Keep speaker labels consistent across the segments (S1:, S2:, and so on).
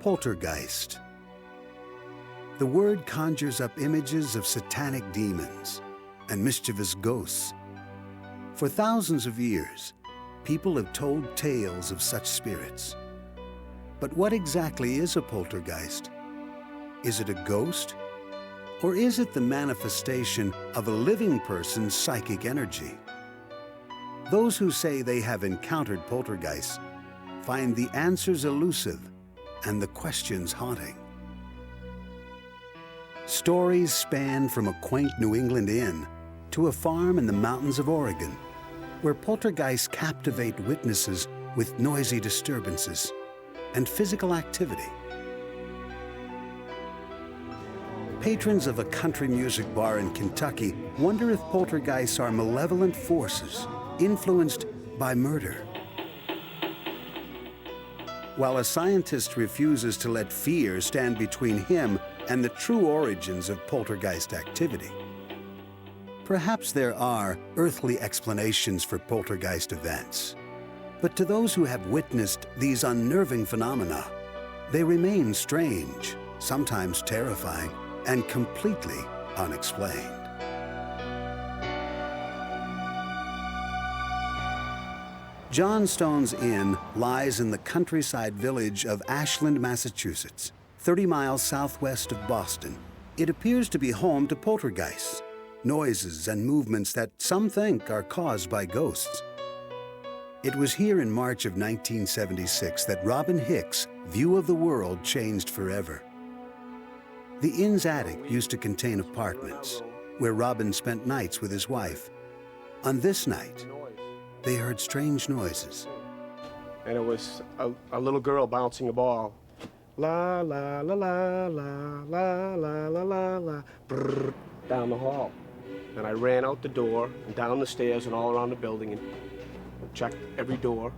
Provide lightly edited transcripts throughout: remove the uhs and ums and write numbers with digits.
S1: Poltergeist. The word conjures up images of satanic demons and mischievous ghosts. For thousands of years, people have told tales of such spirits. But what exactly is a poltergeist? Is it a ghost? Or is it the manifestation of a living person's psychic energy? Those who say they have encountered poltergeists find the answers elusive and the questions haunting. Stories span from a quaint New England inn to a farm in the mountains of Oregon, where poltergeists captivate witnesses with noisy disturbances and physical activity. Patrons of a country music bar in Kentucky wonder if poltergeists are malevolent forces influenced by murder. While a scientist refuses to let fear stand between him and the true origins of poltergeist activity. Perhaps there are earthly explanations for poltergeist events, but to those who have witnessed these unnerving phenomena, they remain strange, sometimes terrifying, and completely unexplained. Johnstone's Inn lies in the countryside village of Ashland, Massachusetts, 30 miles southwest of Boston. It appears to be home to poltergeists, noises and movements that some think are caused by ghosts. It was here in March of 1976 that Robin Hicks' view of the world changed forever. The inn's attic used to contain apartments, where Robin spent nights with his wife. On this night, they heard strange noises.
S2: And it was a little girl bouncing a ball. La, la, la, la, la, la, la, la, la, la, brrr, down the hall. And I ran out the door and down the stairs and all around the building and checked every door,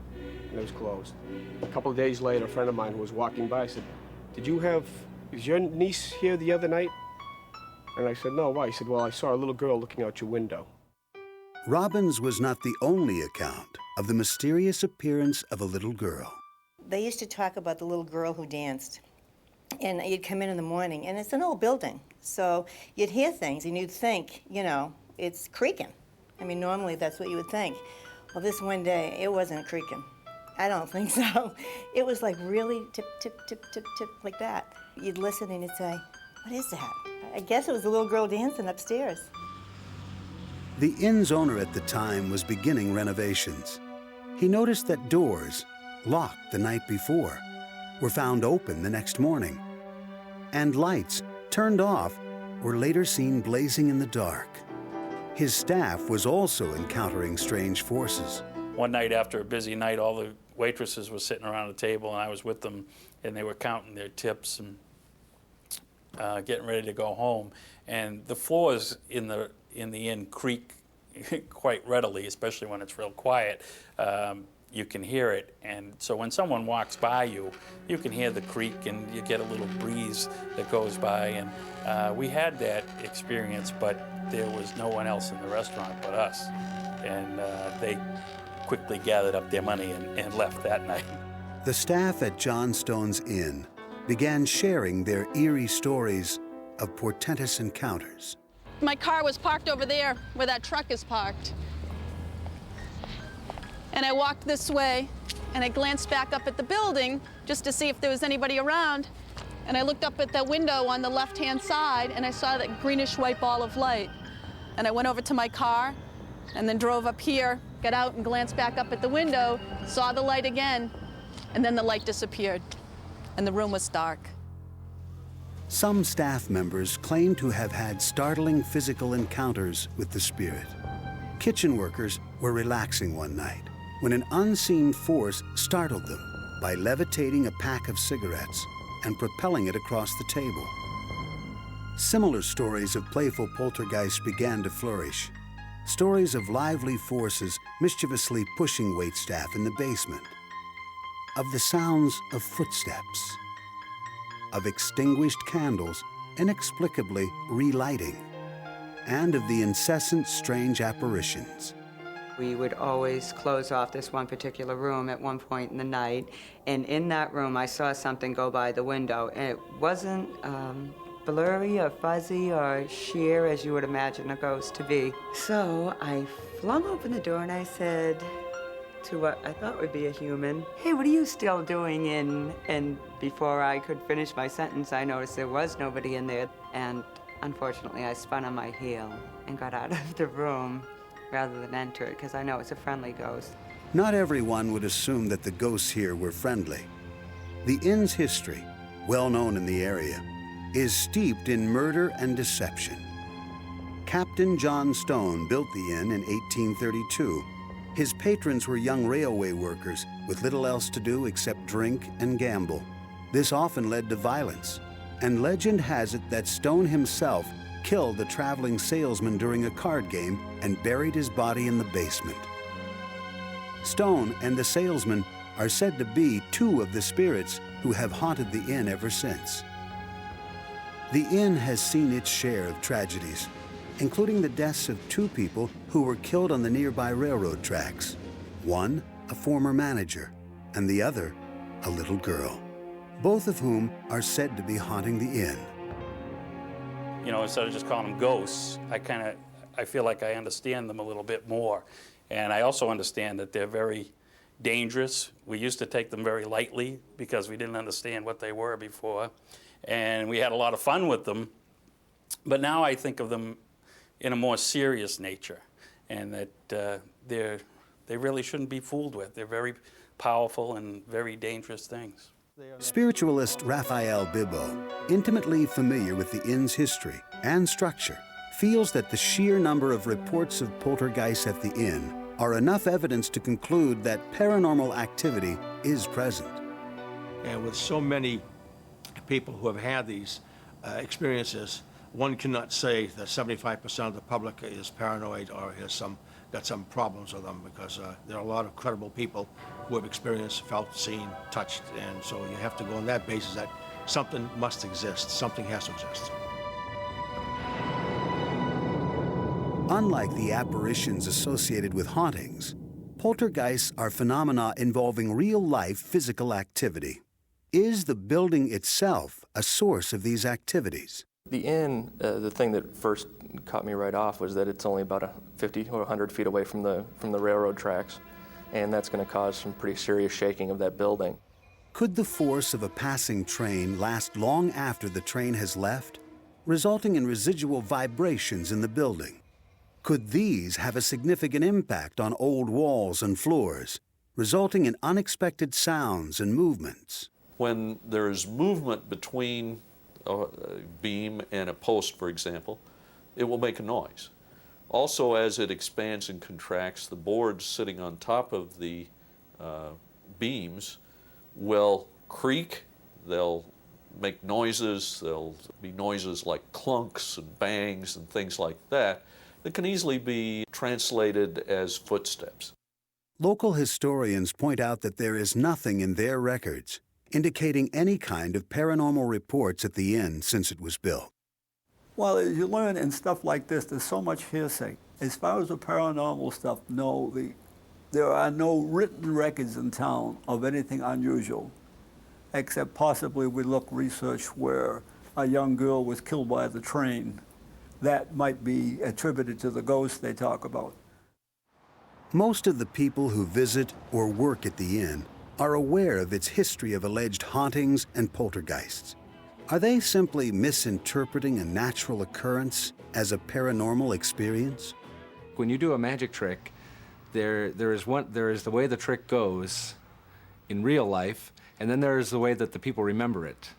S2: and it was closed. A couple of days later, a friend of mine who was walking by said, is your niece here the other night? And I said, no, why? He said, well, I saw a little girl looking out your window.
S1: Robin's was not the only account of the mysterious appearance of a little girl.
S3: They used to talk about the little girl who danced. And you'd come in the morning, and it's an old building. So you'd hear things, and you'd think, you know, it's creaking. I mean, normally that's what you would think. Well, this one day, it wasn't creaking. I don't think so. It was like really tip, tip, tip, tip, tip, like that. You'd listen and you'd say, what is that? I guess it was a little girl dancing upstairs.
S1: The inn's owner at the time was beginning renovations. He noticed that doors, locked the night before, were found open the next morning, and lights, turned off, were later seen blazing in the dark. His staff was also encountering strange forces.
S4: One night after a busy night, all the waitresses were sitting around a table, and I was with them, and they were counting their tips and getting ready to go home. And the floors in the inn creak quite readily, especially when it's real quiet. You can hear it, and so when someone walks by you, you can hear the creak, and you get a little breeze that goes by. And we had that experience, but there was no one else in the restaurant but us. And they quickly gathered up their money and left that night.
S1: The staff at Johnstone's Inn began sharing their eerie stories of portentous encounters.
S5: My car was parked over there where that truck is parked. And I walked this way, and I glanced back up at the building just to see if there was anybody around. And I looked up at the window on the left-hand side, and I saw that greenish-white ball of light. And I went over to my car, and then drove up here, got out and glanced back up at the window, saw the light again, and then the light disappeared, and the room was dark.
S1: Some staff members claim to have had startling physical encounters with the spirit. Kitchen workers were relaxing one night when an unseen force startled them by levitating a pack of cigarettes and propelling it across the table. Similar stories of playful poltergeists began to flourish. Stories of lively forces mischievously pushing waitstaff in the basement, of the sounds of footsteps, of extinguished candles inexplicably relighting, and of the incessant strange apparitions.
S6: We would always close off this one particular room at one point in the night, and in that room I saw something go by the window, and it wasn't blurry or fuzzy or sheer as you would imagine a ghost to be. So I flung open the door and I said to what I thought would be a human, "Hey, what are you still doing in?" And before I could finish my sentence, I noticed there was nobody in there. And unfortunately, I spun on my heel and got out of the room rather than enter it, because I know it's a friendly ghost.
S1: Not everyone would assume that the ghosts here were friendly. The inn's history, well known in the area, is steeped in murder and deception. Captain John Stone built the inn in 1832. His patrons were young railway workers with little else to do except drink and gamble. This often led to violence, and legend has it that Stone himself killed the traveling salesman during a card game and buried his body in the basement. Stone and the salesman are said to be two of the spirits who have haunted the inn ever since. The inn has seen its share of tragedies, including the deaths of two people who were killed on the nearby railroad tracks. One, a former manager, and the other, a little girl, both of whom are said to be haunting the inn.
S4: You know, instead of just calling them ghosts, I feel like I understand them a little bit more. And I also understand that they're very dangerous. We used to take them very lightly because we didn't understand what they were before. And we had a lot of fun with them. But now I think of them in a more serious nature, and that they really shouldn't be fooled with. They're very powerful and very dangerous things.
S1: Spiritualist Raphael Bibbo, intimately familiar with the inn's history and structure, feels that the sheer number of reports of poltergeists at the inn are enough evidence to conclude that paranormal activity is present.
S7: And with so many people who have had these experiences, one cannot say that 75% of the public is paranoid or has got some problems with them, because there are a lot of credible people who have experienced, felt, seen, touched, and so you have to go on that basis that something must exist, something has to exist.
S1: Unlike the apparitions associated with hauntings, poltergeists are phenomena involving real-life physical activity. Is the building itself a source of these activities?
S8: The inn, the thing that first caught me right off was that it's only about 50 or 100 feet away from the railroad tracks, and that's going to cause some pretty serious shaking of that building.
S1: Could the force of a passing train last long after the train has left, resulting in residual vibrations in the building? Could these have a significant impact on old walls and floors, resulting in unexpected sounds and movements?
S9: When there's movement between a beam and a post, for example, it will make a noise. Also, as it expands and contracts, the boards sitting on top of the beams will creak, they'll make noises, there'll be noises like clunks and bangs and things like that that can easily be translated as footsteps.
S1: Local historians point out that there is nothing in their records indicating any kind of paranormal reports at the inn since it was built.
S10: Well, as you learn in stuff like this, there's so much hearsay. As far as the paranormal stuff, no, there are no written records in town of anything unusual, except possibly we look research where a young girl was killed by the train. That might be attributed to the ghost they talk about.
S1: Most of the people who visit or work at the inn are aware of its history of alleged hauntings and poltergeists. Are they simply misinterpreting a natural occurrence as a paranormal experience?
S11: When you do a magic trick, there is the way the trick goes in real life, and then there is the way that the people remember it.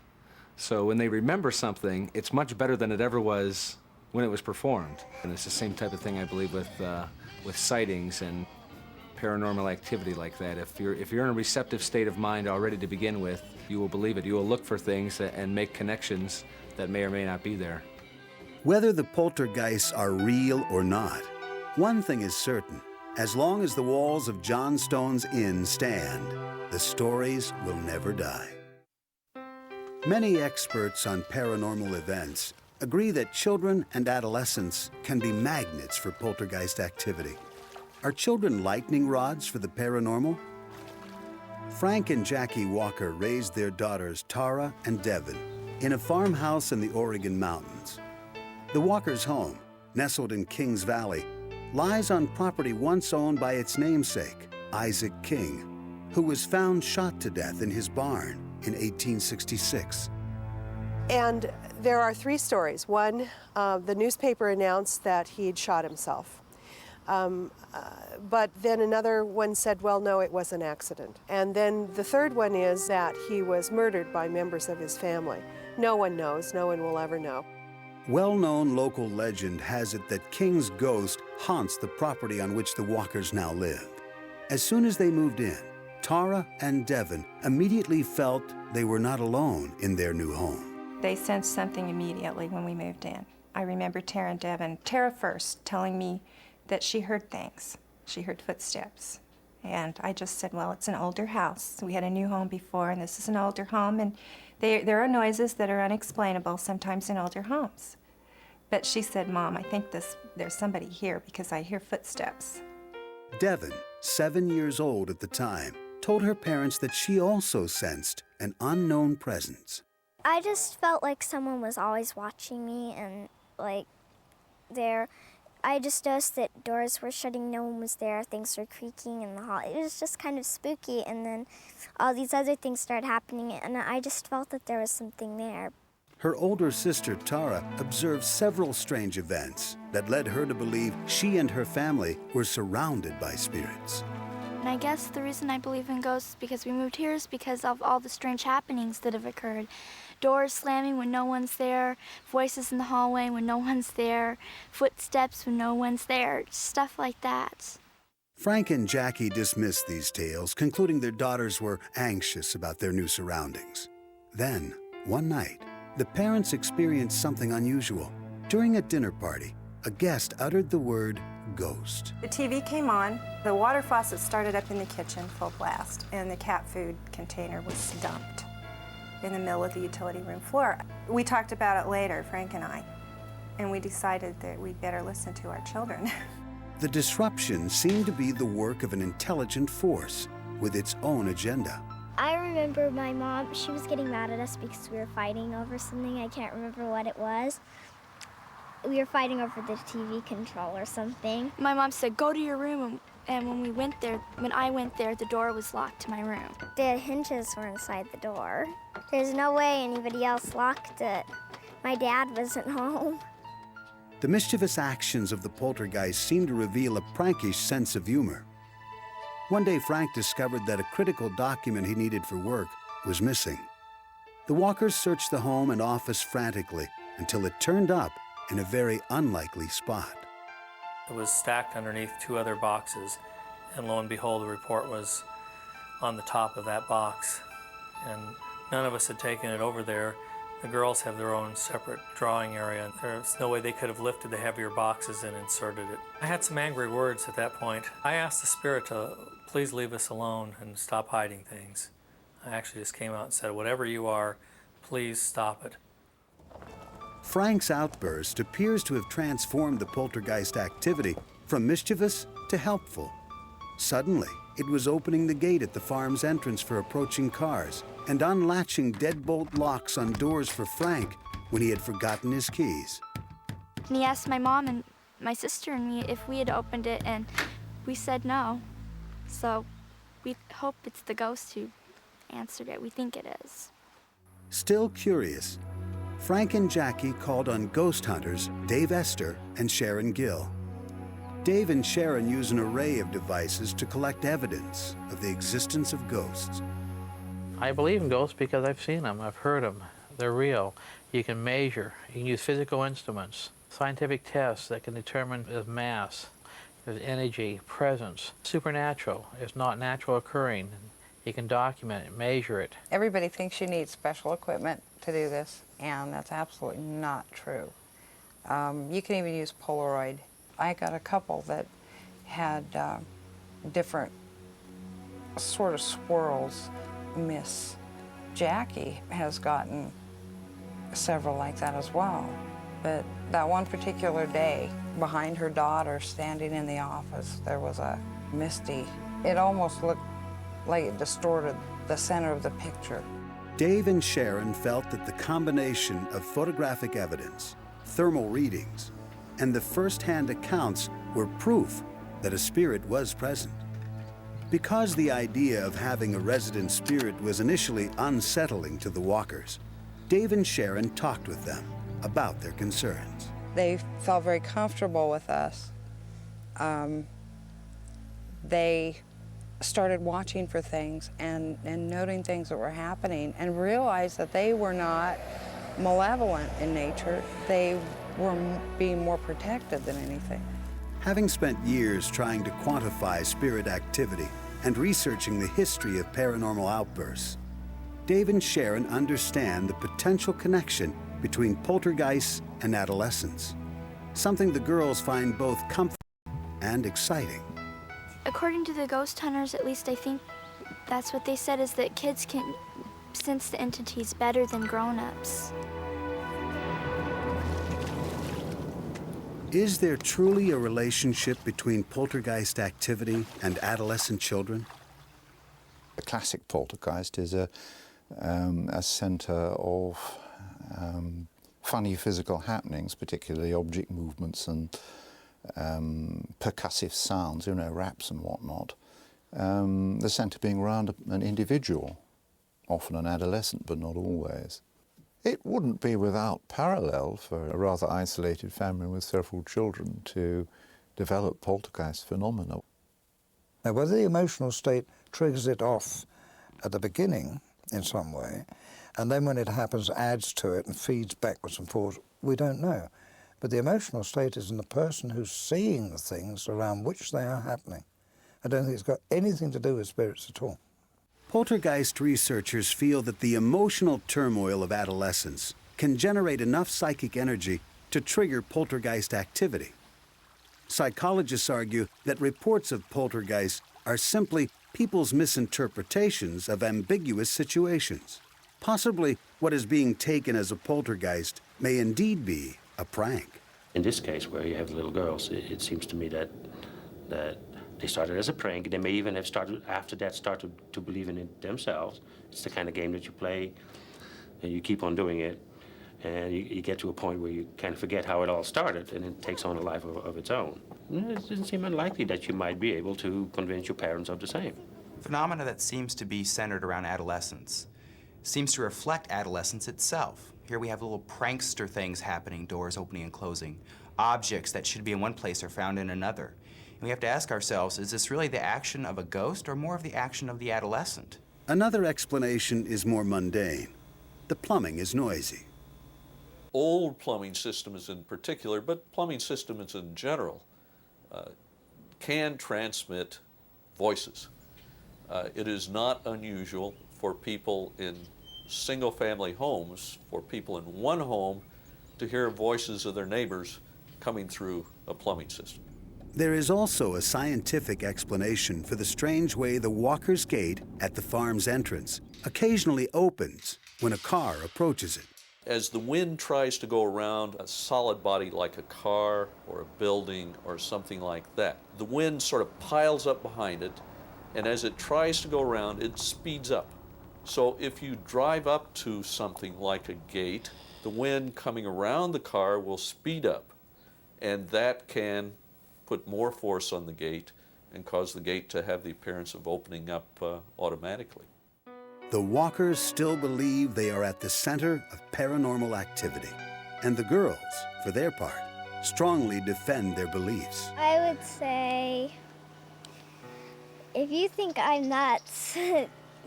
S11: So when they remember something, it's much better than it ever was when it was performed. And it's the same type of thing, I believe, with sightings and paranormal activity like that. If you're in a receptive state of mind already to begin with, you will believe it. You will look for things and make connections that may or may not be there.
S1: Whether the poltergeists are real or not, one thing is certain. As long as the walls of John Stone's inn stand, the stories will never die. Many experts on paranormal events agree that children and adolescents can be magnets for poltergeist activity. Are children lightning rods for the paranormal? Frank and Jackie Walker raised their daughters Tara and Devin in a farmhouse in the Oregon mountains. The Walkers' home, nestled in Kings Valley, lies on property once owned by its namesake, Isaac King, who was found shot to death in his barn in 1866.
S12: And there are 3 stories. One, the newspaper announced that he'd shot himself. But then another one said, well, no, it was an accident. And then the third one is that he was murdered by members of his family. No one knows. No one will ever know.
S1: Well-known local legend has it that King's ghost haunts the property on which the Walkers now live. As soon as they moved in, Tara and Devin immediately felt they were not alone in their new home.
S13: They sensed something immediately when we moved in. I remember Tara and Devin, Tara first, telling me that she heard things. She heard footsteps. And I just said, well, it's an older house. We had a new home before, and this is an older home, and there are noises that are unexplainable sometimes in older homes. But she said, Mom, I think there's somebody here because I hear footsteps.
S1: Devin, 7 years old at the time, told her parents that she also sensed an unknown presence.
S14: I just felt like someone was always watching me, and like I just noticed that doors were shutting, no one was there, things were creaking in the hall. It was just kind of spooky, and then all these other things started happening, and I just felt that there was something there.
S1: Her older sister, Tara, observed several strange events that led her to believe she and her family were surrounded by spirits.
S15: And I guess the reason I believe in ghosts because we moved here is because of all the strange happenings that have occurred. Doors slamming when no one's there, voices in the hallway when no one's there, footsteps when no one's there, stuff like that.
S1: Frank and Jackie dismissed these tales, concluding their daughters were anxious about their new surroundings. Then, one night, the parents experienced something unusual. During a dinner party, a guest uttered the word ghost.
S13: The TV came on, the water faucet started up in the kitchen full blast, and the cat food container was dumped in the middle of the utility room floor. We talked about it later, Frank and I, and we decided that we'd better listen to our children.
S1: The disruption seemed to be the work of an intelligent force with its own agenda.
S14: I remember my mom, she was getting mad at us because we were fighting over something. I can't remember what it was. We were fighting over the TV control or something.
S15: My mom said, go to your room, and when I went there, the door was locked to my room.
S14: The hinges were inside the door. There's no way anybody else locked it. My dad wasn't home.
S1: The mischievous actions of the poltergeist seemed to reveal a prankish sense of humor. One day, Frank discovered that a critical document he needed for work was missing. The Walkers searched the home and office frantically until it turned up in a very unlikely spot.
S16: It was stacked underneath 2 other boxes, and lo and behold, the report was on the top of that box. And none of us had taken it over there. The girls have their own separate drawing area. There's no way they could have lifted the heavier boxes and inserted it. I had some angry words at that point. I asked the spirit to please leave us alone and stop hiding things. I actually just came out and said, whatever you are, please stop it.
S1: Frank's outburst appears to have transformed the poltergeist activity from mischievous to helpful. Suddenly, it was opening the gate at the farm's entrance for approaching cars and unlatching deadbolt locks on doors for Frank when he had forgotten his keys.
S15: And he asked my mom and my sister and me if we had opened it, and we said no. So we hope it's the ghost who answered it. We think it is.
S1: Still curious, Frank and Jackie called on ghost hunters Dave Esther and Sharon Gill. Dave and Sharon use an array of devices to collect evidence of the existence of ghosts.
S17: I believe in ghosts because I've seen them, I've heard them. They're real. You can measure, you can use physical instruments, scientific tests that can determine there's mass, there's energy, presence. Supernatural is not natural occurring. You can document it, measure it.
S18: Everybody thinks you need special equipment to do this, and that's absolutely not true. You can even use Polaroid. I got a couple that had different sort of swirls. Miss Jackie has gotten several like that as well. But that one particular day, behind her daughter standing in the office. There was a misty, it almost looked like it distorted the center of the picture.
S1: Dave and Sharon felt that the combination of photographic evidence, thermal readings, and the first-hand accounts were proof that a spirit was present. Because the idea of having a resident spirit was initially unsettling to the Walkers, Dave and Sharon talked with them about their concerns.
S18: They felt very comfortable with us. They started watching for things and noting things that were happening and realized that they were not malevolent in nature. They were being more protected than anything.
S1: Having spent years trying to quantify spirit activity and researching the history of paranormal outbursts, Dave and Sharon understand the potential connection between poltergeists and adolescence, something the girls find both comforting and exciting.
S15: According to the ghost hunters, at least I think that's what they said, is that kids can sense the entities better than grown-ups.
S1: Is there truly a relationship between poltergeist activity and adolescent children?
S19: The classic poltergeist is a center of funny physical happenings, particularly object movements and percussive sounds, raps and whatnot. The center being around an individual, often an adolescent, but not always. It wouldn't be without parallel for a rather isolated family with several children to develop poltergeist phenomena.
S20: Now, whether the emotional state triggers it off at the beginning in some way, and then when it happens adds to it and feeds backwards and forwards, we don't know. But the emotional state is in the person who's seeing the things around which they are happening. I don't think it's got anything to do with spirits at all.
S1: Poltergeist researchers feel that the emotional turmoil of adolescence can generate enough psychic energy to trigger poltergeist activity. Psychologists argue that reports of poltergeists are simply people's misinterpretations of ambiguous situations. Possibly what is being taken as a poltergeist may indeed be a prank.
S21: In this case, where you have the little girls, it seems to me that they started as a prank. They may even have started to believe in it themselves. It's the kind of game that you play, and you keep on doing it, and you get to a point where you kind of forget how it all started, and it takes on a life of its own. And it doesn't seem unlikely that you might be able to convince your parents of the same.
S22: Phenomena that seems to be centered around adolescence seems to reflect adolescence itself. Here we have little prankster things happening, doors opening and closing. Objects that should be in one place are found in another. And we have to ask ourselves, is this really the action of a ghost or more of the action of the adolescent?
S1: Another explanation is more mundane. The plumbing is noisy.
S9: Old plumbing systems in particular, but plumbing systems in general, can transmit voices. It is not unusual for people in single-family homes, for people in one home, to hear voices of their neighbors coming through a plumbing system.
S1: There is also a scientific explanation for the strange way the Walker's Gate at the farm's entrance occasionally opens when a car approaches it.
S9: As the wind tries to go around a solid body like a car or a building or something like that, the wind sort of piles up behind it, and as it tries to go around, it speeds up. So if you drive up to something like a gate, the wind coming around the car will speed up, and that can put more force on the gate and cause the gate to have the appearance of opening up automatically.
S1: The Walkers still believe they are at the center of paranormal activity, and the girls, for their part, strongly defend their beliefs.
S14: I would say, if you think I'm nuts,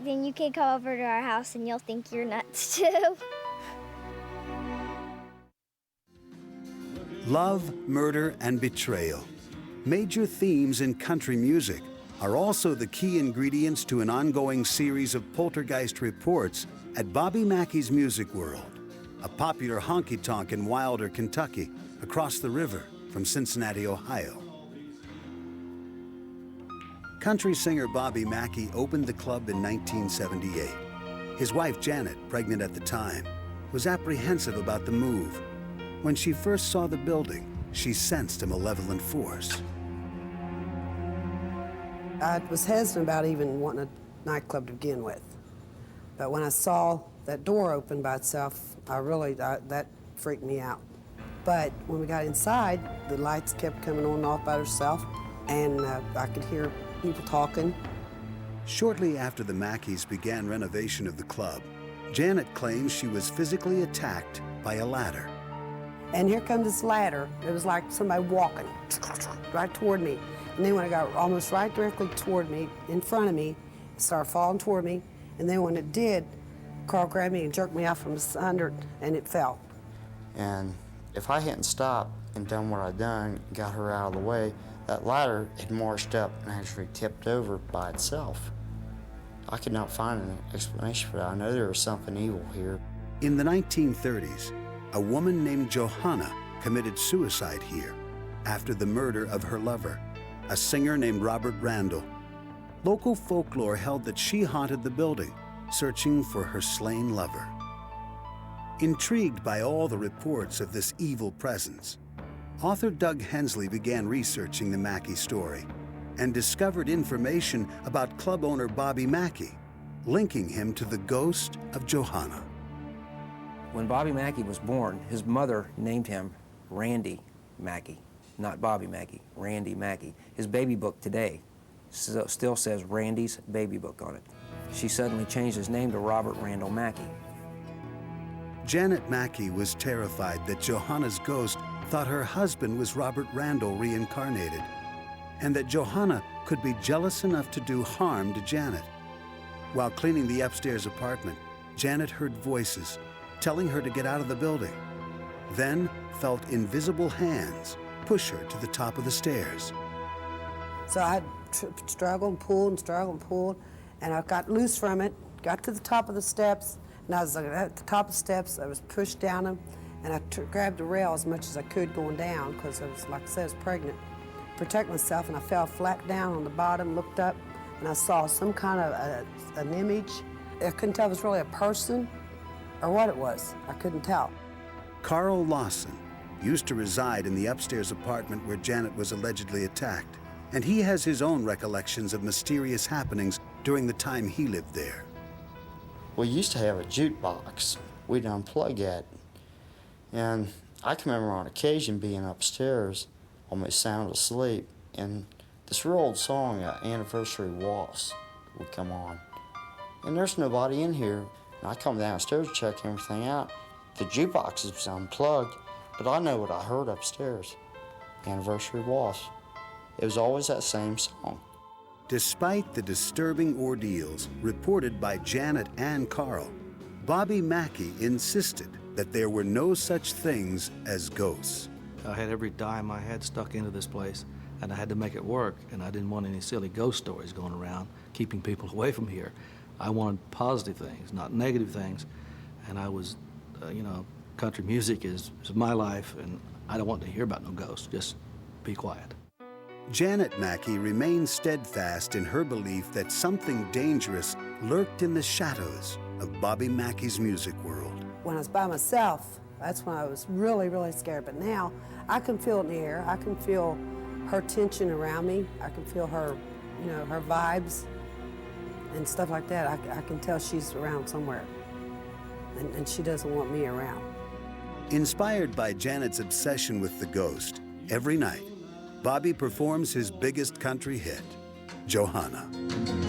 S14: then you can come over to our house and you'll think you're nuts too.
S1: Love, murder, and betrayal, major themes in country music, are also the key ingredients to an ongoing series of poltergeist reports at Bobby Mackey's Music World, a popular honky-tonk in Wilder, Kentucky, across the river from Cincinnati, Ohio. Country singer Bobby Mackey opened the club in 1978. His wife, Janet, pregnant at the time, was apprehensive about the move. When she first saw the building, she sensed a malevolent force.
S2: I was hesitant about even wanting a nightclub to begin with. But when I saw that door open by itself, that freaked me out. But when we got inside, the lights kept coming on and off by themselves, and I could hear people talking.
S1: Shortly after the Mackeys began renovation of the club, Janet claims she was physically attacked by a ladder.
S2: And here comes this ladder. It was like somebody walking right toward me. And then when it got almost right directly toward me, in front of me, it started falling toward me. And then when it did, Carl grabbed me and jerked me out from under it, and it fell.
S3: And if I hadn't stopped and done what I'd done, got her out of the way, that ladder had marched up and actually tipped over by itself. I could not find an explanation for that. I know there was something evil here.
S1: In the 1930s, a woman named Johanna committed suicide here after the murder of her lover, a singer named Robert Randall. Local folklore held that she haunted the building, searching for her slain lover. Intrigued by all the reports of this evil presence, author Doug Hensley began researching the Mackey story and discovered information about club owner Bobby Mackey, linking him to the ghost of Johanna.
S23: When Bobby Mackey was born, his mother named him Randy Mackey, not Bobby Mackey, Randy Mackey. His baby book today still says Randy's baby book on it. She suddenly changed his name to Robert Randall Mackey.
S1: Janet Mackey was terrified that Johanna's ghost thought her husband was Robert Randall reincarnated, and that Johanna could be jealous enough to do harm to Janet. While cleaning the upstairs apartment, Janet heard voices telling her to get out of the building, then felt invisible hands push her to the top of the stairs.
S2: So I struggled and pulled, and I got loose from it, got to the top of the steps, and I was at the top of the steps. I was pushed down them, and I grabbed the rail as much as I could going down, because I was, like I said, I was pregnant. Protect myself, and I fell flat down on the bottom, looked up, and I saw some kind of an image. I couldn't tell if it was really a person or what it was. I couldn't tell.
S1: Carl Lawson used to reside in the upstairs apartment where Janet was allegedly attacked, and he has his own recollections of mysterious happenings during the time he lived there.
S3: We used to have a jukebox. We'd unplug that. And I can remember on occasion being upstairs, almost sound asleep, and this real old song, Anniversary Waltz, would come on. And there's nobody in here. And I come downstairs to check everything out. The jukebox was unplugged, but I know what I heard upstairs. Anniversary Waltz. It was always that same song.
S1: Despite the disturbing ordeals reported by Janet and Carl, Bobby Mackey insisted that there were no such things as ghosts.
S24: I had every dime I had stuck into this place, and I had to make it work, and I didn't want any silly ghost stories going around, keeping people away from here. I wanted positive things, not negative things, and I was, country music is my life, and I don't want to hear about no ghosts. Just be quiet.
S1: Janet Mackey remained steadfast in her belief that something dangerous lurked in the shadows of Bobby Mackey's music world.
S2: When I was by myself, that's when I was really, really scared. But now I can feel it in the air. I can feel her tension around me. I can feel her, her vibes and stuff like that. I can tell she's around somewhere, and she doesn't want me around.
S1: Inspired by Janet's obsession with the ghost, every night, Bobby performs his biggest country hit, Johanna.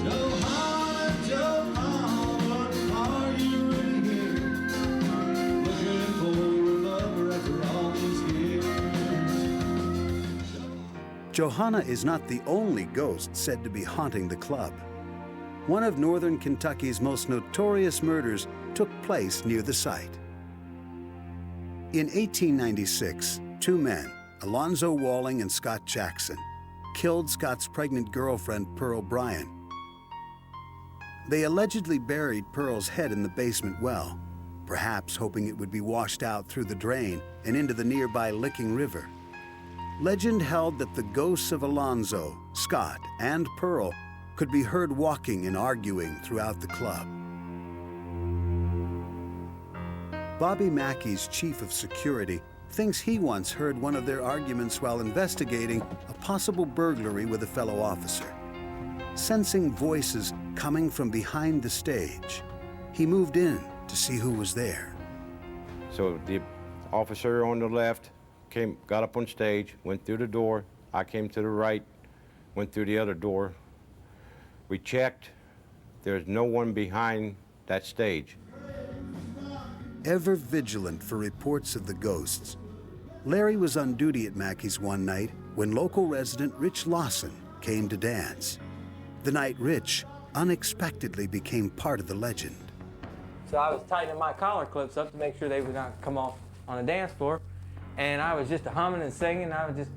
S25: Johanna, Johanna, are you really here? Looking for a lover after all these years.
S1: Johanna is not the only ghost said to be haunting the club. One of northern Kentucky's most notorious murders took place near the site. In 1896, two men, Alonzo Walling and Scott Jackson, killed Scott's pregnant girlfriend, Pearl Bryan. They allegedly buried Pearl's head in the basement well, perhaps hoping it would be washed out through the drain and into the nearby Licking River. Legend held that the ghosts of Alonzo, Scott, and Pearl could be heard walking and arguing throughout the club. Bobby Mackey's chief of security thinks he once heard one of their arguments while investigating a possible burglary with a fellow officer. Sensing voices coming from behind the stage, he moved in to see who was there.
S4: So the officer on the left got up on stage, went through the door. I came to the right, went through the other door. We checked. There's no one behind that stage.
S1: Ever vigilant for reports of the ghosts, Larry was on duty at Mackey's one night when local resident Rich Lawson came to dance. The night Rich unexpectedly became part of the legend.
S5: So I was tightening my collar clips up to make sure they would not come off on the dance floor. And I was just humming and singing. I was just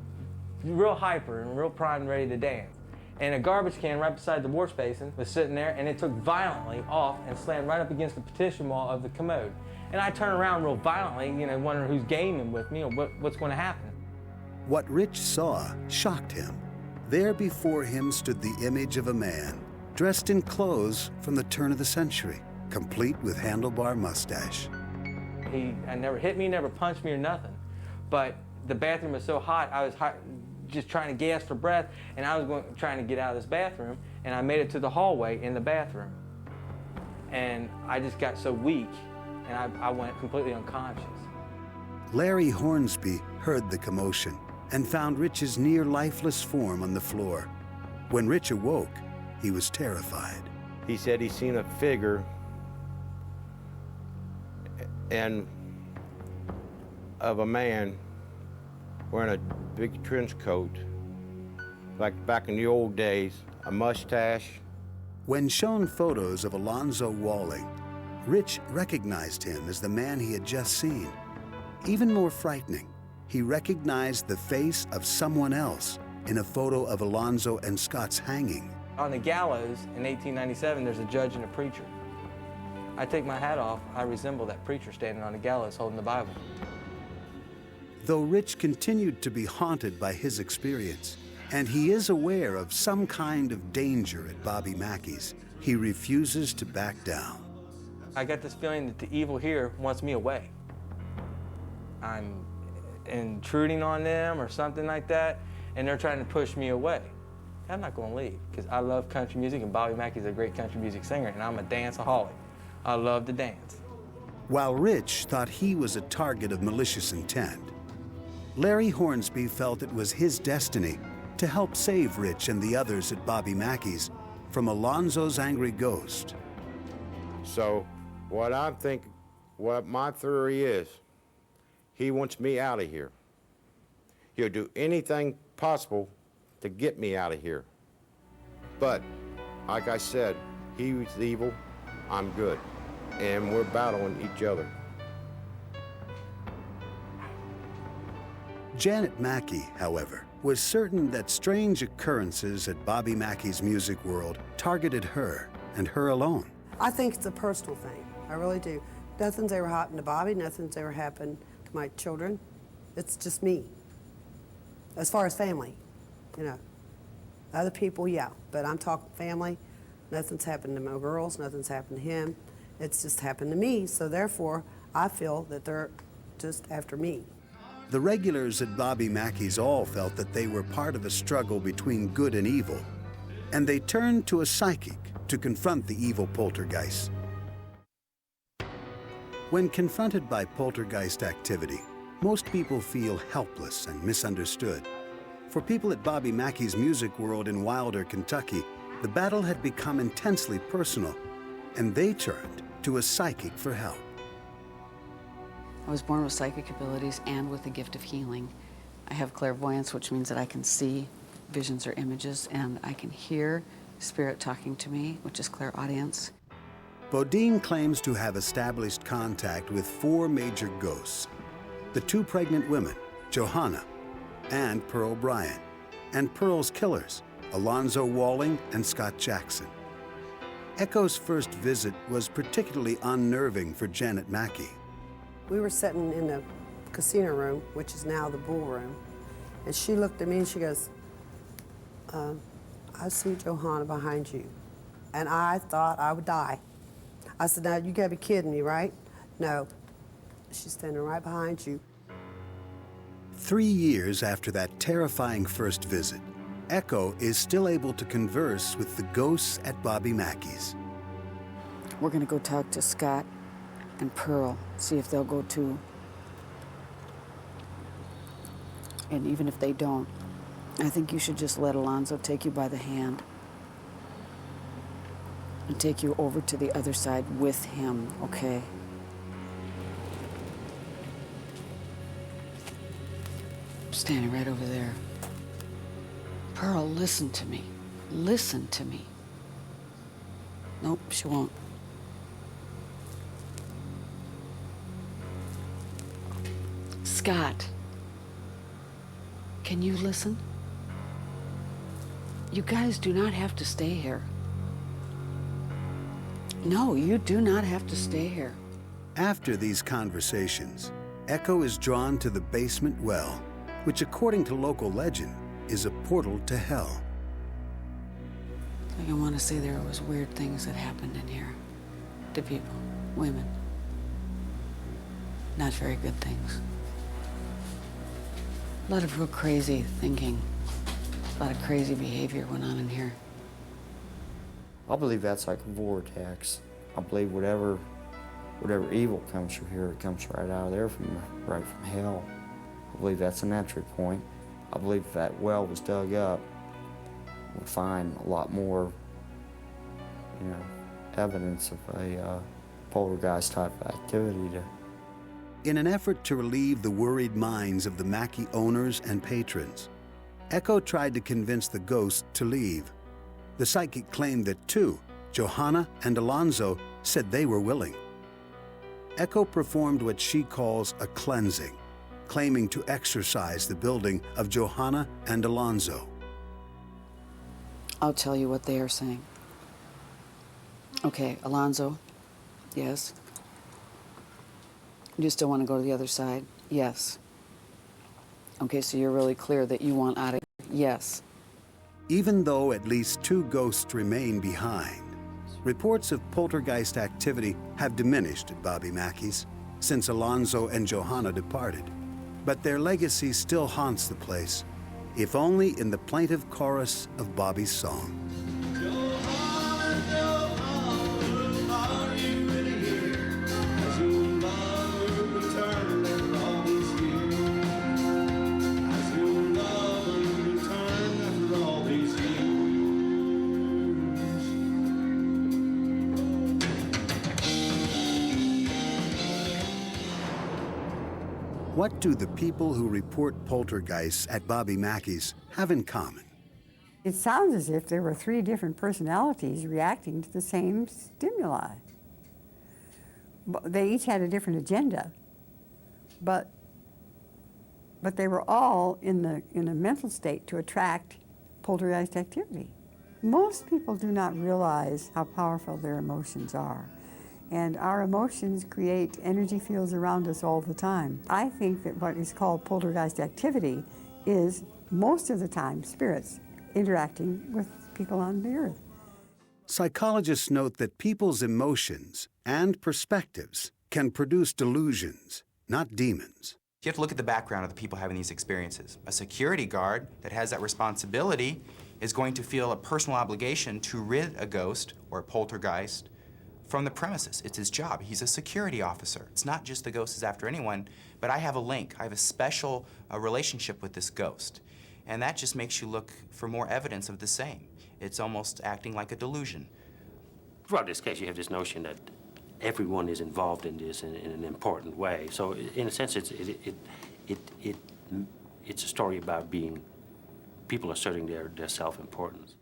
S5: real hyper and real primed and ready to dance. And a garbage can right beside the wash basin was sitting there, and it took violently off and slammed right up against the partition wall of the commode. And I turned around real violently, wondering who's gaming with me or what's going to happen.
S1: What Rich saw shocked him. There before him stood the image of a man dressed in clothes from the turn of the century, complete with handlebar mustache.
S5: He never hit me, never punched me or nothing. But the bathroom was so hot, I was just trying to gasp for breath, and I was trying to get out of this bathroom, and I made it to the hallway in the bathroom. And I just got so weak, and I went completely unconscious.
S1: Larry Hornsby heard the commotion and found Rich's near lifeless form on the floor. When Rich awoke, he was terrified.
S4: He said he seen a figure and of a man wearing a big trench coat, like back in the old days, a mustache.
S1: When shown photos of Alonzo Walling, Rich recognized him as the man he had just seen. Even more frightening, he recognized the face of someone else in a photo of Alonzo and Scott's hanging.
S5: On the gallows in 1897, there's a judge and a preacher. I take my hat off, I resemble that preacher standing on the gallows holding the Bible.
S1: Though Rich continued to be haunted by his experience, and he is aware of some kind of danger at Bobby Mackey's, he refuses to back down.
S5: I got this feeling that the evil here wants me away. I'm intruding on them or something like that, and they're trying to push me away. I'm not going to leave, because I love country music, and Bobby Mackey's a great country music singer, and I'm a danceaholic. I love to dance.
S1: While Rich thought he was a target of malicious intent, Larry Hornsby felt it was his destiny to help save Rich and the others at Bobby Mackey's from Alonzo's angry ghost.
S4: So what my theory is, he wants me out of here. He'll do anything possible to get me out of here. But, like I said, he's evil, I'm good, and we're battling each other.
S1: Janet Mackey, however, was certain that strange occurrences at Bobby Mackey's music world targeted her and her alone.
S2: I think it's a personal thing. I really do. Nothing's ever happened to Bobby. Nothing's ever happened to my children. It's just me. As far as family, Other people, yeah. But I'm talking family. Nothing's happened to my girls. Nothing's happened to him. It's just happened to me. So therefore, I feel that they're just after me.
S1: The regulars at Bobby Mackey's all felt that they were part of a struggle between good and evil, and they turned to a psychic to confront the evil poltergeists. When confronted by poltergeist activity, most people feel helpless and misunderstood. For people at Bobby Mackey's music world in Wilder, Kentucky, the battle had become intensely personal, and they turned to a psychic for help.
S6: I was born with psychic abilities and with the gift of healing. I have clairvoyance, which means that I can see visions or images, and I can hear spirit talking to me, which is clairaudience.
S1: Bodine claims to have established contact with 4 major ghosts: the 2 pregnant women, Johanna and Pearl O'Brien, and Pearl's killers, Alonzo Walling and Scott Jackson. Echo's first visit was particularly unnerving for Janet Mackey.
S2: We were sitting in the casino room, which is now the bull room, and she looked at me and she goes, I see Johanna behind you. And I thought I would die. I said, now you gotta be kidding me, right? No, she's standing right behind you.
S1: 3 years after that terrifying first visit, Echo is still able to converse with the ghosts at Bobby Mackey's.
S6: We're going to go talk to Scott and Pearl, see if they'll go too. And even if they don't, I think you should just let Alonzo take you by the hand and take you over to the other side with him, okay? I'm standing right over there. Pearl, listen to me. Listen to me. Nope, she won't. Scott, can you listen? You guys do not have to stay here. No, you do not have to stay here.
S1: After these conversations, Echo is drawn to the basement well, which according to local legend is a portal to hell.
S6: I want to say there was weird things that happened in here to people, women. Not very good things. A lot of real crazy thinking. A lot of crazy behavior went on in here.
S3: I believe that's like a vortex. I believe whatever evil comes through here, it comes right out of there right from hell. I believe that's an entry point. I believe if that well was dug up, we'd find a lot more, evidence of a poltergeist type of activity.
S1: In an effort to relieve the worried minds of the Mackey owners and patrons, Echo tried to convince the ghost to leave. The psychic claimed that two, Johanna and Alonzo, said they were willing. Echo performed what she calls a cleansing, claiming to exorcise the building of Johanna and Alonzo.
S6: I'll tell you what they are saying. Okay, Alonzo, yes. You still want to go to the other side? Yes. Okay, so you're really clear that you want out of here? Yes.
S1: Even though at least 2 ghosts remain behind, reports of poltergeist activity have diminished at Bobby Mackey's since Alonzo and Johanna departed. But their legacy still haunts the place, if only in the plaintive chorus of Bobby's song. What do the people who report poltergeists at Bobby Mackey's have in common?
S7: It sounds as if there were 3 different personalities reacting to the same stimuli. They each had a different agenda, but they were all in a mental state to attract poltergeist activity. Most people do not realize how powerful their emotions are. And our emotions create energy fields around us all the time. I think that what is called poltergeist activity is, most of the time, spirits interacting with people on the earth.
S1: Psychologists note that people's emotions and perspectives can produce delusions, not demons.
S22: You have to look at the background of the people having these experiences. A security guard that has that responsibility is going to feel a personal obligation to rid a ghost or a poltergeist from the premises. It's his job. He's a security officer. It's not just the ghost is after anyone, but I have a link. I have a special relationship with this ghost. And that just makes you look for more evidence of the same. It's almost acting like a delusion.
S21: Throughout this case, you have this notion that everyone is involved in this in an important way. So in a sense, it's a story about people asserting their self-importance.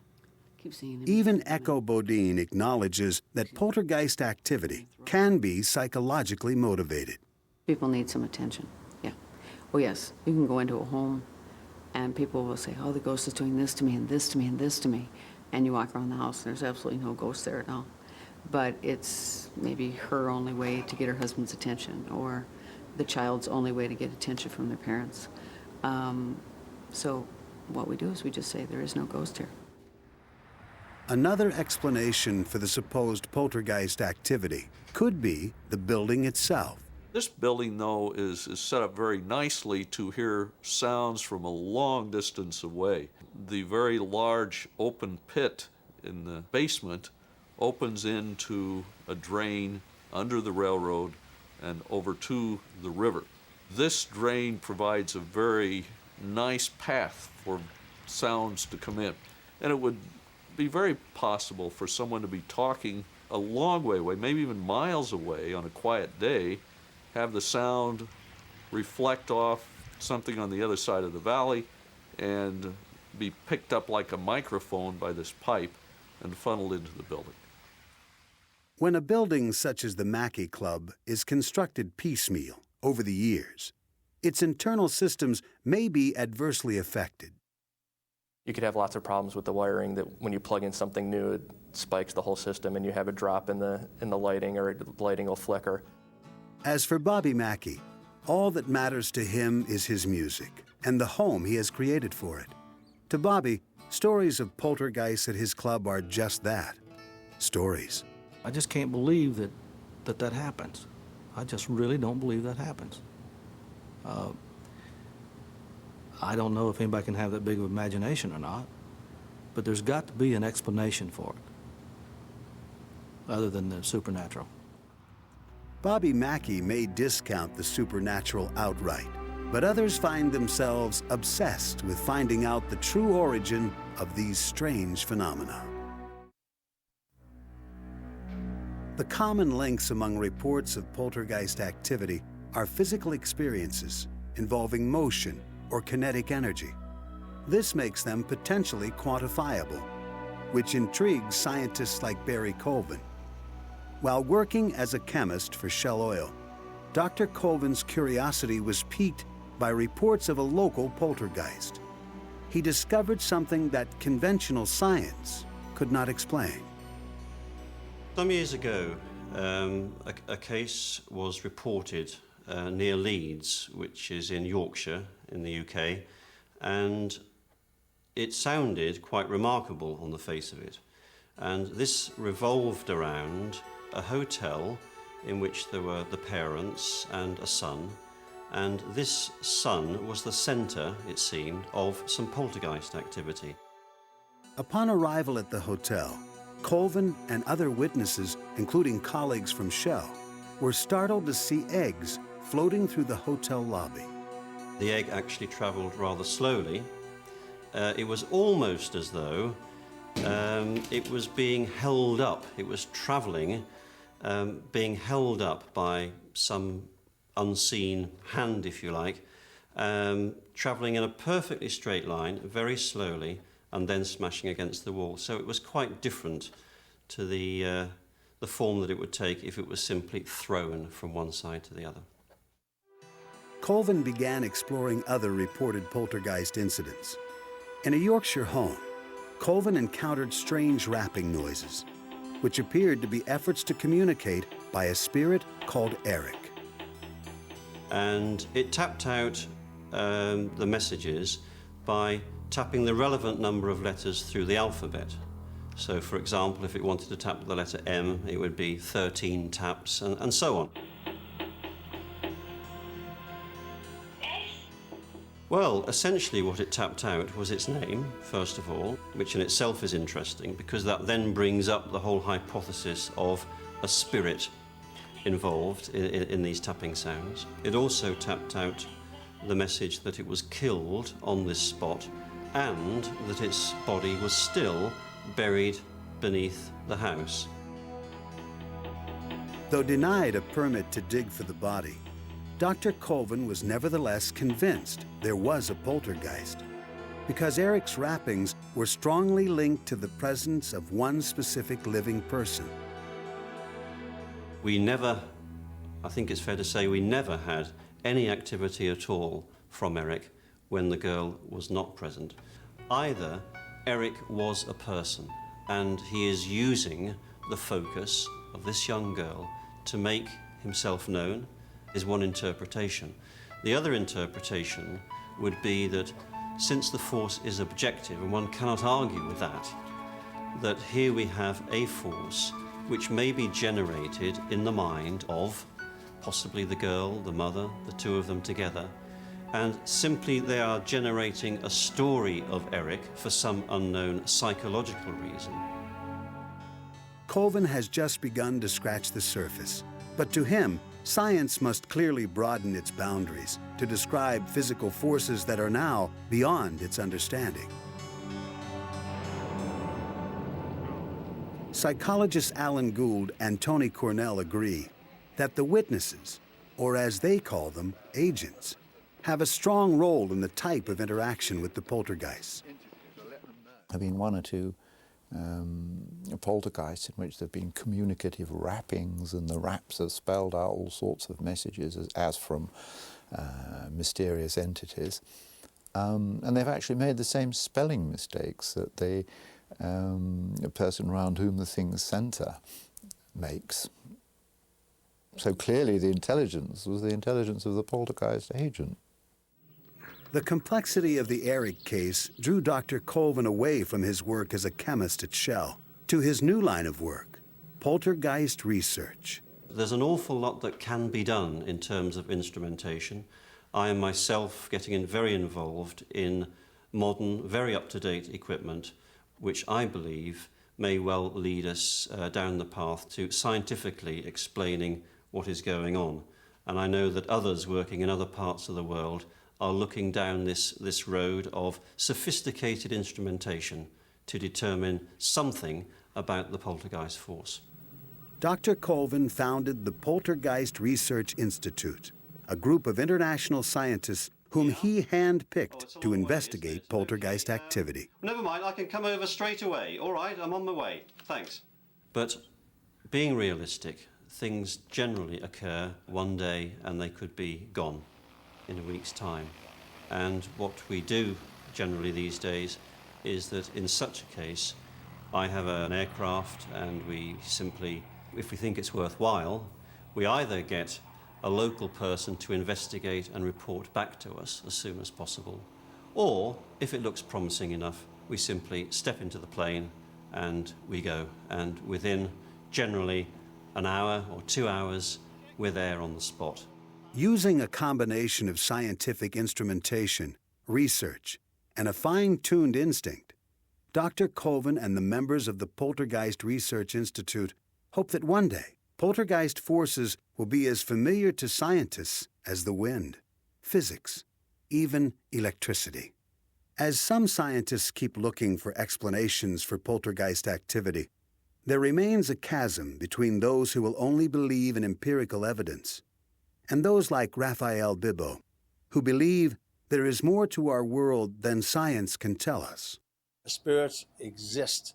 S1: Even Echo Bodine acknowledges that poltergeist activity can be psychologically motivated.
S6: People need some attention, yeah. Oh yes, you can go into a home and people will say, oh, the ghost is doing this to me and this to me and this to me. And you walk around the house and there's absolutely no ghost there at all. But it's maybe her only way to get her husband's attention, or the child's only way to get attention from their parents. So what we do is we just say there is no ghost here.
S1: Another explanation for the supposed poltergeist activity could be the building itself.
S9: This building, though, is set up very nicely to hear sounds from a long distance away. The very large open pit in the basement opens into a drain under the railroad and over to the river. This drain provides a very nice path for sounds to come in. And it would be very possible for someone to be talking a long way away, maybe even miles away on a quiet day, have the sound reflect off something on the other side of the valley and be picked up like a microphone by this pipe and funneled into the building.
S1: When a building such as the Mackey Club is constructed piecemeal over the years, its internal systems may be adversely affected.
S8: You could have lots of problems with the wiring that when you plug in something new, it spikes the whole system and you have a drop in the lighting, or the lighting will flicker.
S1: As for Bobby Mackey, all that matters to him is his music and the home he has created for it. To Bobby, stories of poltergeists at his club are just that, stories.
S24: I just can't believe that happens. I just really don't believe that happens. I don't know if anybody can have that big of imagination or not, but there's got to be an explanation for it, other than the supernatural.
S1: Bobby Mackey may discount the supernatural outright, but others find themselves obsessed with finding out the true origin of these strange phenomena. The common links among reports of poltergeist activity are physical experiences involving motion or kinetic energy. This makes them potentially quantifiable, which intrigues scientists like Barry Colvin. While working as a chemist for Shell Oil, Dr. Colvin's curiosity was piqued by reports of a local poltergeist. He discovered something that conventional science could not explain.
S10: Some years ago, a case was reported near Leeds, which is in Yorkshire in the UK, and it sounded quite remarkable on the face of it. And this revolved around a hotel in which there were the parents and a son, and this son was the centre, it seemed, of some poltergeist activity.
S1: Upon arrival at the hotel, Colvin and other witnesses, including colleagues from Shell, were startled to see eggs floating through the hotel lobby.
S10: The egg actually travelled rather slowly. It was almost as though it was being held up. It was travelling, being held up by some unseen hand, if you like, travelling in a perfectly straight line, very slowly, and then smashing against the wall. So it was quite different to the form that it would take if it was simply thrown from one side to the other.
S1: Colvin began exploring other reported poltergeist incidents. In a Yorkshire home, Colvin encountered strange rapping noises, which appeared to be efforts to communicate by a spirit called Eric.
S10: And it tapped out the messages by tapping the relevant number of letters through the alphabet. So, for example, if it wanted to tap the letter M, it would be 13 taps, and so on. Well, essentially what it tapped out was its name, first of all, which in itself is interesting because that then brings up the whole hypothesis of a spirit involved in these tapping sounds. It also tapped out the message that it was killed on this spot and that its body was still buried beneath the house.
S1: Though denied a permit to dig for the body, Dr. Colvin was nevertheless convinced there was a poltergeist because Eric's rappings were strongly linked to the presence of one specific living person.
S10: We never, I think it's fair to say, we never had any activity at all from Eric when the girl was not present. Either Eric was a person and he is using the focus of this young girl to make himself known, is one interpretation. The other interpretation would be that since the force is objective, and one cannot argue with that here we have a force which may be generated in the mind of possibly the girl, the mother, the two of them together, and simply they are generating a story of Eric for some unknown psychological reason.
S1: Colvin has just begun to scratch the surface, but to him, science must clearly broaden its boundaries to describe physical forces that are now beyond its understanding. Psychologists Alan Gould and Tony Cornell agree that the witnesses, or as they call them, agents, have a strong role in the type of interaction with the poltergeists.
S19: There have been one or two poltergeists in which there have been communicative rappings, and the raps have spelled out all sorts of messages as from mysterious entities. And they've actually made the same spelling mistakes that the person around whom the thing's centre makes. So clearly the intelligence was the intelligence of the poltergeist agent.
S1: The complexity of the Eric case drew Dr. Colvin away from his work as a chemist at Shell to his new line of work, poltergeist research.
S10: There's an awful lot that can be done in terms of instrumentation. I am myself getting very involved in modern, very up-to-date equipment, which I believe may well lead us down the path to scientifically explaining what is going on. And I know that others working in other parts of the world are looking down this road of sophisticated instrumentation to determine something about the poltergeist force.
S1: Dr. Colvin founded the Poltergeist Research Institute, a group of international scientists whom he handpicked to investigate poltergeist activity.
S10: Never mind, I can come over straight away. All right, I'm on my way. Thanks. But being realistic, things generally occur one day and they could be gone in a week's time. And what we do generally these days is that in such a case, I have an aircraft and we simply, if we think it's worthwhile, we either get a local person to investigate and report back to us as soon as possible, or if it looks promising enough, we simply step into the plane and we go. And within generally an hour or 2 hours, we're there on the spot.
S1: Using a combination of scientific instrumentation, research, and a fine-tuned instinct, Dr. Colvin and the members of the Poltergeist Research Institute hope that one day poltergeist forces will be as familiar to scientists as the wind, physics, even electricity. As some scientists keep looking for explanations for poltergeist activity, there remains a chasm between those who will only believe in empirical evidence and those like Raphael Bibbo, who believe there is more to our world than science can tell us.
S11: Spirits exist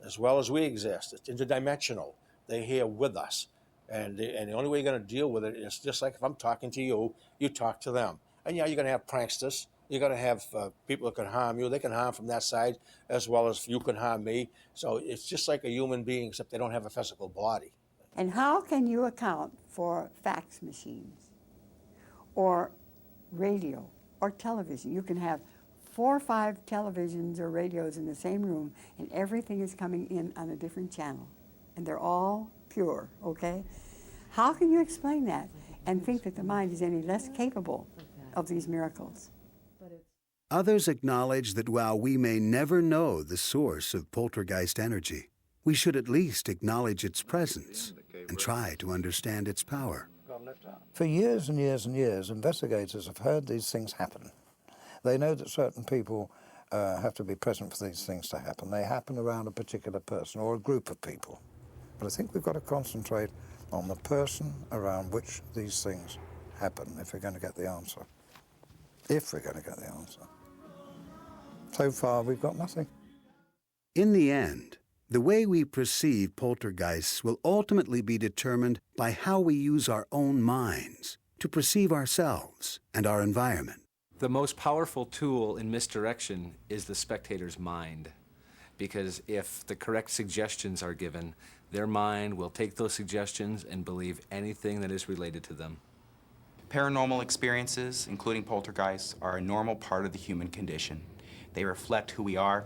S11: as well as we exist. It's interdimensional. They're here with us. And the only way you're going to deal with it is just like if I'm talking to you, you talk to them. And yeah, you're going to have pranksters. You're going to have people that can harm you. They can harm from that side as well as you can harm me. So it's just like a human being, except they don't have a physical body.
S7: And how can you account for fax machines or radio or television? You can have 4 or 5 televisions or radios in the same room, and everything is coming in on a different channel. And they're all pure, okay? How can you explain that and think that the mind is any less capable of these miracles?
S1: Others acknowledge that while we may never know the source of poltergeist energy, we should at least acknowledge its presence and try to understand its power.
S20: For years and years and years, investigators have heard these things happen. They know that certain people have to be present for these things to happen. They happen around a particular person or a group of people. But I think we've got to concentrate on the person around which these things happen if we're going to get the answer. If we're going to get the answer. So far, we've got nothing.
S1: In the end, the way we perceive poltergeists will ultimately be determined by how we use our own minds to perceive ourselves and our environment.
S12: The most powerful tool in misdirection is the spectator's mind, because if the correct suggestions are given, their mind will take those suggestions and believe anything that is related to them.
S22: Paranormal experiences, including poltergeists, are a normal part of the human condition. They reflect who we are,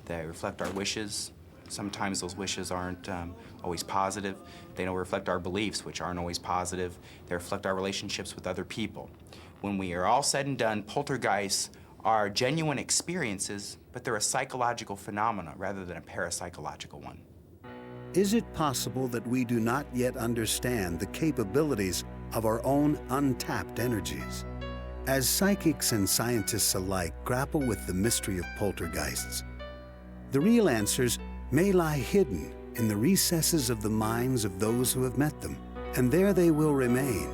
S22: they reflect our wishes, Sometimes those wishes aren't always positive. They don't reflect our beliefs, which aren't always positive. They reflect our relationships with other people. When we are all said and done, poltergeists are genuine experiences, but they're a psychological phenomena rather than a parapsychological one.
S1: Is it possible that we do not yet understand the capabilities of our own untapped energies? As psychics and scientists alike grapple with the mystery of poltergeists, the real answers may lie hidden in the recesses of the minds of those who have met them, and there they will remain,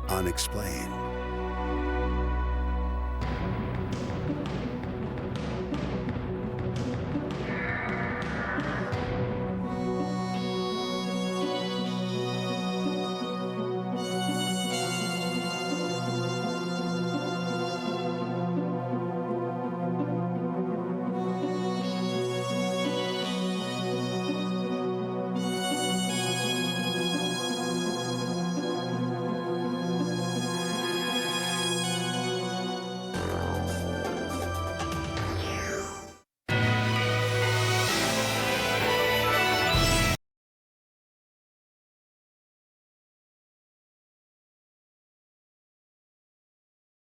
S1: unexplained.